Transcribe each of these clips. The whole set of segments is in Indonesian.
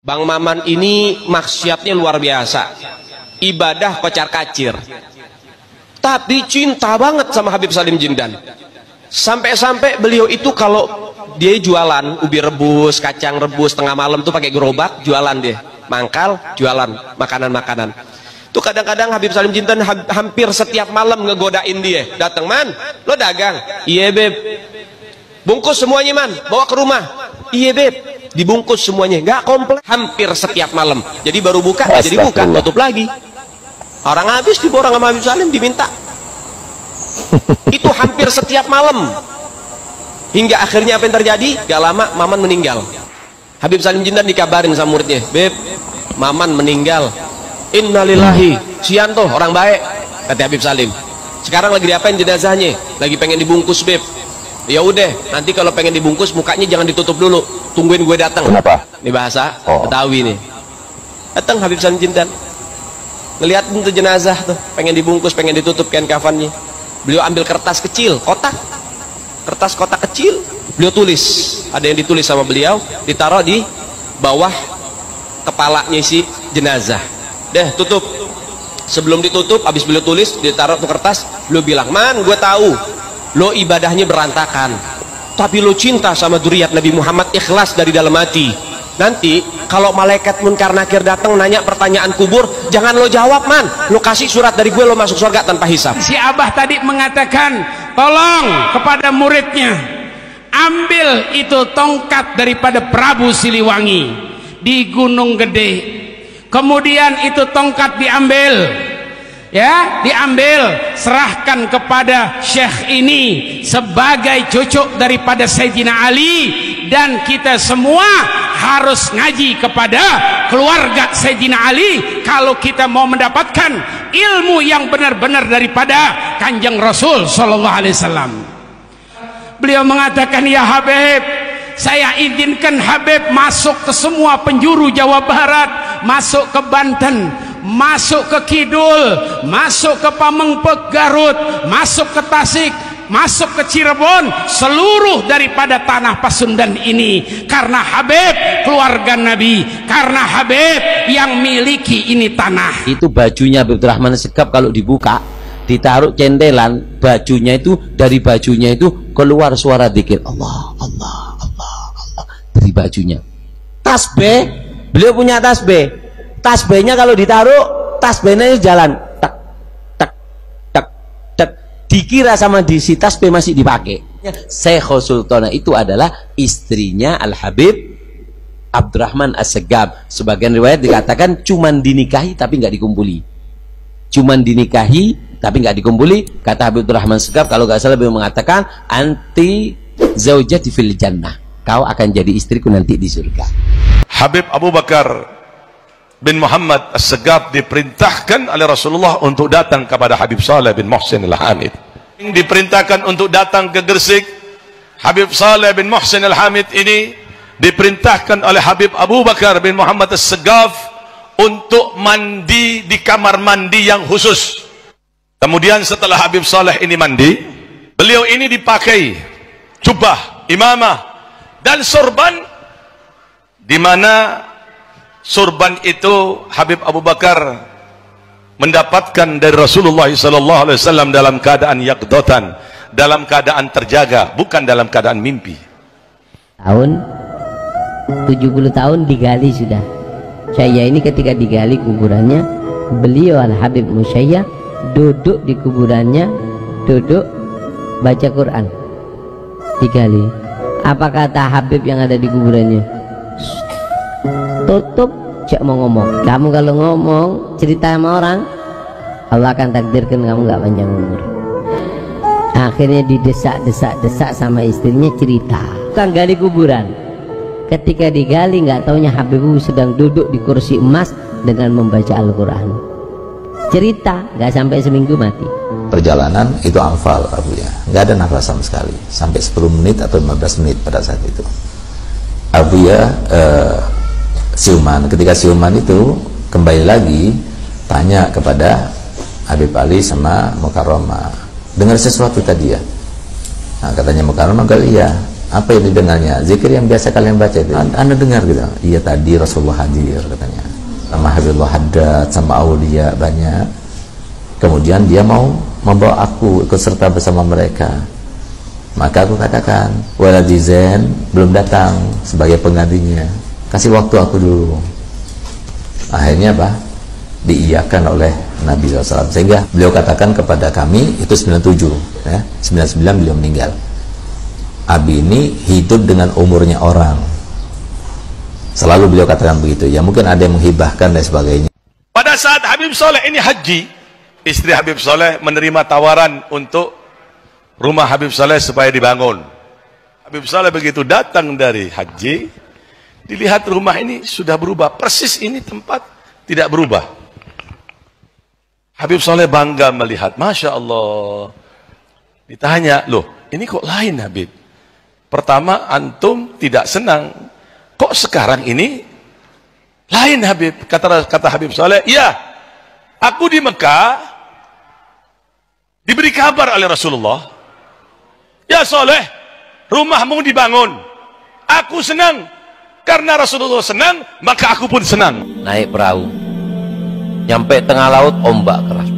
Bang Maman ini maksiatnya luar biasa, ibadah kocar kacir, tapi cinta banget sama Habib Salim Jindan. Sampai-sampai beliau itu kalau dia jualan ubi rebus, kacang rebus tengah malam tuh pakai gerobak jualan, dia mangkal jualan makanan-makanan. Tuh kadang-kadang Habib Salim Jindan hampir setiap malam ngegodain dia, datang, "Man, lo dagang?" "Iya beb." "Bungkus semuanya man, bawa ke rumah." "Iya beb." Dibungkus semuanya, nggak komplit, hampir setiap malam. Jadi baru buka, nggak jadi buka, tutup lagi. Orang habis diborong sama Habib Salim, diminta. Itu hampir setiap malam. Hingga akhirnya apa yang terjadi? Gak lama Maman meninggal. Habib Salim Jindan dikabarin sama muridnya, "Beb, Maman meninggal." "Innalillahi." "Sian tuh orang baik," kata Habib Salim. "Sekarang lagi diapain jenazahnya?" "Lagi pengen dibungkus beb." "Ya udah, nanti kalau pengen dibungkus mukanya jangan ditutup dulu, tungguin gue datang." Kenapa? Ini bahasa Betawi nih. Datang Habib Salim Jindan, ngelihat tuh jenazah tuh, pengen dibungkus, pengen ditutup kain kafannya. Beliau ambil kertas kecil, kertas kotak kecil, beliau tulis, ada yang ditulis sama beliau, ditaruh di bawah kepalanya si jenazah. Deh, tutup. Sebelum ditutup, habis beliau tulis, ditaruh tuh kertas, beliau bilang, "Man, gue tahu lo ibadahnya berantakan, tapi lo cinta sama dzurriyyat Nabi Muhammad, ikhlas dari dalam hati. Nanti kalau malaikat munkar nakir datang nanya pertanyaan kubur, jangan lo jawab man, lo kasih surat dari gue, lo masuk surga tanpa hisab." Si Abah tadi mengatakan, tolong kepada muridnya, ambil itu tongkat daripada Prabu Siliwangi di Gunung Gede. Kemudian itu tongkat diambil, serahkan kepada Syekh ini sebagai cucu daripada Sayyidina Ali, dan kita semua harus ngaji kepada keluarga Sayyidina Ali kalau kita mau mendapatkan ilmu yang benar-benar daripada Kanjeng Rasul sallallahu alaihi wasallam. Beliau mengatakan, "Ya Habib, saya izinkan Habib masuk ke semua penjuru Jawa Barat, masuk ke Banten, masuk ke Kidul, masuk ke Pamengpeuk Garut, masuk ke Tasik, masuk ke Cirebon, seluruh daripada tanah Pasundan ini, karena Habib keluarga Nabi, karena Habib yang miliki ini tanah." Itu bajunya Habib Rahman Segaf kalau dibuka, ditaruh centelan, bajunya itu, dari bajunya itu keluar suara dzikir Allah, Allah, Allah, Allah dari bajunya. Tasbih, beliau punya tasbih. Tasbihnya kalau ditaruh, tasbihnya jalan tak tak tak tak, dikira sama di si tasbih masih dipakai. Syekh Sultana itu adalah istrinya Al Habib Abdurrahman As-Segaf. Sebagian riwayat dikatakan cuman dinikahi tapi nggak dikumpuli. Cuman dinikahi tapi nggak dikumpuli. Kata Habib Abdurrahman As-Segaf, kalau nggak salah beliau mengatakan, "Anti zaujati fil jannah." Kau akan jadi istriku nanti di surga. Habib Abu Bakar bin Muhammad As-Segaf diperintahkan oleh Rasulullah untuk datang kepada Habib Saleh bin Muhsin Al-Hamid. Diperintahkan untuk datang ke Gresik. Habib Saleh bin Muhsin Al-Hamid ini diperintahkan oleh Habib Abu Bakar bin Muhammad As-Segaf untuk mandi di kamar mandi yang khusus. Kemudian setelah Habib Saleh ini mandi, beliau ini dipakai jubah, imamah dan sorban, di mana sorban itu Habib Abu Bakar mendapatkan dari Rasulullah SAW dalam keadaan yaqdatan, dalam keadaan terjaga, bukan dalam keadaan mimpi. Tahun 70 tahun digali sudah. Saya ini ketika digali kuburannya, beliau Al Habib Musayyab duduk di kuburannya, duduk baca Quran, digali. Apa kata Habib yang ada di kuburannya? Tutup, cak mau ngomong. Kamu kalau ngomong cerita sama orang, Allah akan takdirkan kamu nggak panjang umur. Akhirnya didesak sama istrinya, cerita. Kan gali kuburan. Ketika digali, nggak taunya Habib sedang duduk di kursi emas dengan membaca Al-Quran. Cerita, nggak sampai seminggu mati. Perjalanan itu hafal Abu ya, nggak ada nafas sama sekali, sampai 10 menit atau 15 menit pada saat itu. Abu ya siuman. Ketika siuman itu kembali lagi tanya kepada Habib Ali sama Mukarramah, dengar sesuatu tadi ya? Nah, katanya Mukarramah, iya. Apa yang didengarnya? Zikir yang biasa kalian baca itu. Anda dengar gitu? Iya, tadi Rasulullah hadir katanya. Sama Habibullah Haddad, sama Aulia banyak. Kemudian dia mau membawa aku ikut serta bersama mereka. Maka aku katakan, Waladi Zain belum datang sebagai penggantinya. Kasih waktu aku dulu. Akhirnya apa? Diiyakan oleh Nabi SAW. Sehingga beliau katakan kepada kami, itu 97 ya, 99 beliau meninggal. Abi ini hidup dengan umurnya orang. Selalu beliau katakan begitu. Ya mungkin ada yang menghibahkan dan sebagainya. Pada saat Habib Saleh ini haji, istri Habib Saleh menerima tawaran untuk rumah Habib Saleh supaya dibangun. Habib Saleh begitu datang dari haji, dilihat rumah ini sudah berubah. Persis ini tempat tidak berubah. Habib Saleh bangga melihat, Masya Allah. Ditanya, loh ini kok lain Habib? Pertama antum tidak senang, kok sekarang ini lain Habib? Kata Habib Saleh, ya aku di Mekah diberi kabar oleh Rasulullah, ya Saleh rumahmu dibangun. Aku senang, karena Rasulullah senang maka aku pun senang. Naik perahu nyampe tengah laut, ombak keras.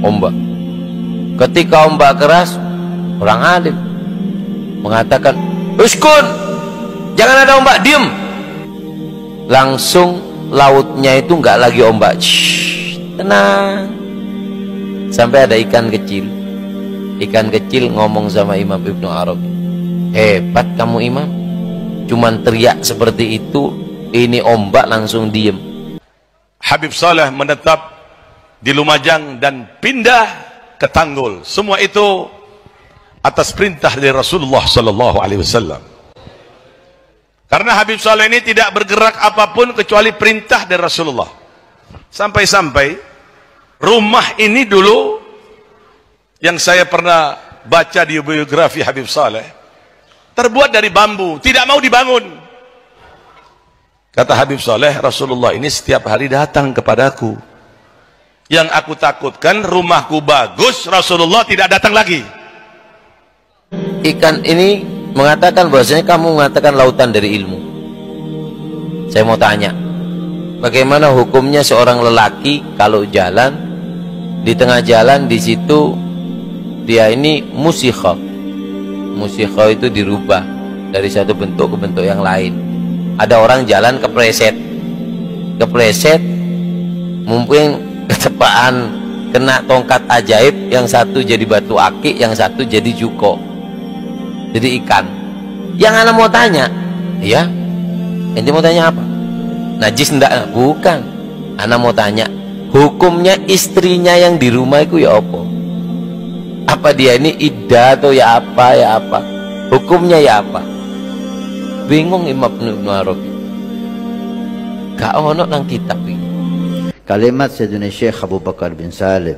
Ombak. Ketika ombak keras, orang alim mengatakan, uskun, jangan ada ombak, diem. Langsung lautnya itu nggak lagi ombak. Tenang. Sampai ada ikan kecil. Ikan kecil ngomong sama Imam Ibnu Arabi, hebat kamu Imam, cuman teriak seperti itu, ini ombak langsung diem. Habib Saleh menetap di Lumajang dan pindah ke Tanggul. Semua itu atas perintah dari Rasulullah Sallallahu Alaihi Wasallam. Karena Habib Saleh ini tidak bergerak apapun kecuali perintah dari Rasulullah. Sampai-sampai rumah ini dulu yang saya pernah baca di biografi Habib Saleh, terbuat dari bambu, tidak mau dibangun. Kata Habib Saleh, Rasulullah ini setiap hari datang kepadaku. Yang aku takutkan rumahku bagus, Rasulullah tidak datang lagi. Ikan ini mengatakan bahwasanya kamu mengatakan lautan dari ilmu. Saya mau tanya, bagaimana hukumnya seorang lelaki kalau jalan di tengah jalan, di situ dia ini musikha. Musikha itu dirubah dari satu bentuk ke bentuk yang lain. Ada orang jalan kepleset, mungkin ketepaan kena tongkat ajaib, yang satu jadi batu akik, yang satu jadi juko, jadi ikan. Yang anak mau tanya, ya, ente mau tanya apa? Najis ndak? Bukan. Anak mau tanya, hukumnya istrinya yang di rumah itu ya apa? Apa dia ini iddah atau ya apa? Hukumnya ya apa? Bingung Imam Ibnu Arabi. Gak ono nang kitab ini. Kalimat Sayyidina Syekh Abu Bakar bin Salim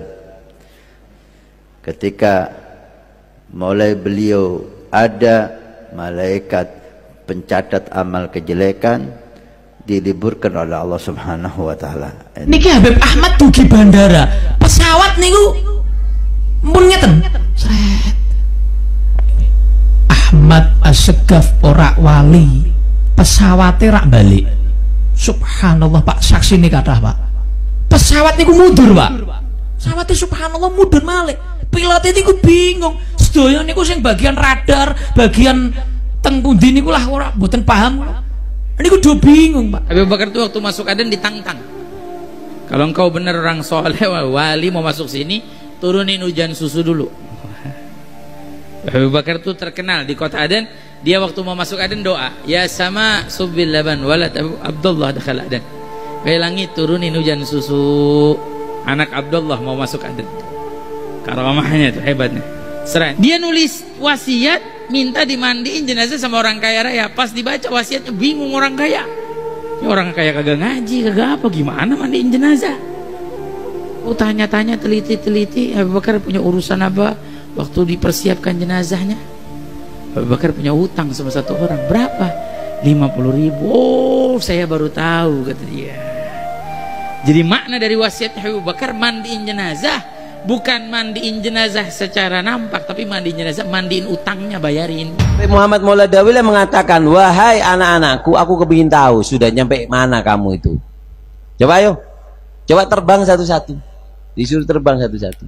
ketika mulai beliau ada malaikat pencatat amal kejelekan, diliburkan oleh Allah Subhanahu wa taala. Niki Habib Ahmad dugi bandara, pesawat niku mun ngeten. Ahmad As-Segaf ora wali, pesawatnya rak balik. Subhanallah Pak, saksi ini kathah Pak. Pesawat niku mundur Pak. Pesawatnya subhanallah mundur malih. Pilotnya niku bingung. Sedaya niku sing bagian radar, bagian teng pundi niku lah ora mboten paham. Niku do bingung Pak. Abu Bakar itu waktu masuk Aden ditantang. Kalau engkau benar orang soleh wali mau masuk sini, turunin hujan susu dulu. Abu Bakar itu terkenal di kota Aden. Dia waktu mau masuk Aden doa, ya sama subbil laban walad Abdullah dakhal Aden. Langit turunin hujan susu, anak Abdullah mau masuk Aden. Karamahnya itu hebatnya. Seren. Dia nulis wasiat minta dimandiin jenazah sama orang kaya raya. Pas dibaca wasiatnya bingung orang kaya. Ini orang kaya kagak ngaji, kagak apa, gimana mandiin jenazah? Oh tanya-tanya, teliti-teliti. Abu Bakar punya urusan apa waktu dipersiapkan jenazahnya? Abu Bakar punya utang sama satu orang. Berapa? 50.000. Oh saya baru tahu, kata dia. Jadi makna dari wasiatnya Abu Bakar mandiin jenazah bukan mandiin jenazah secara nampak, tapi mandiin jenazah, mandiin utangnya, bayarin. Muhammad Mauladawi mengatakan, wahai anak-anakku, aku kepingin tahu sudah nyampe mana kamu itu. Coba ayo, coba terbang satu-satu. Disuruh terbang satu-satu.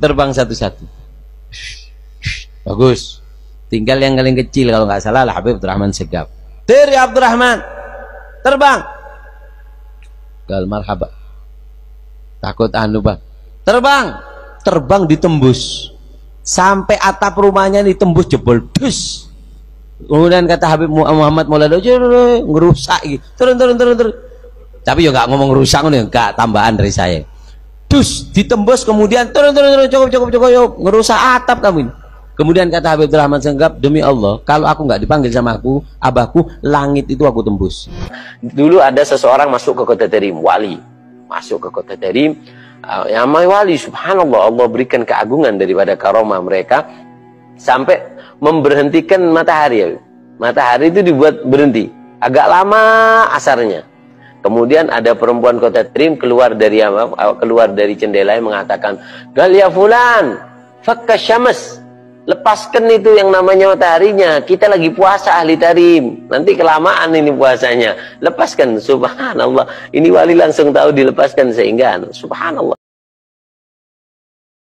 Terbang satu-satu. Bagus. Tinggal yang paling kecil kalau nggak salah lah Habib Abdurrahman Segaf. Tiri Abdurrahman, terbang. Gal marhaba. Takut anu bang. Terbang ditembus sampai atap rumahnya ditembus, jebol dus. Kemudian kata Habib Muhammad Mauladawi, ngerusak gitu. Turun. Tapi ya nggak ngomong rusak, nggak tambahan dari saya. Dus ditembus, kemudian turun, cukup, yuk, ngerusak atap kamu ini. Kemudian kata Habib Abdurrahman Segaf, demi Allah, kalau aku nggak dipanggil sama abahku, langit itu aku tembus. Dulu ada seseorang masuk ke kota Tarim, wali. Masuk ke kota Tarim, yang wali, subhanallah, Allah berikan keagungan daripada karomah mereka, sampai memberhentikan matahari. Matahari itu dibuat berhenti, agak lama asarnya. Kemudian ada perempuan kota Tarim keluar dari jendela yang mengatakan, gal ya fulan, fakka syams, lepaskan itu yang namanya mataharinya, kita lagi puasa ahli Tarim, nanti kelamaan ini puasanya, lepaskan. Subhanallah, ini wali langsung tahu dilepaskan, sehingga subhanallah.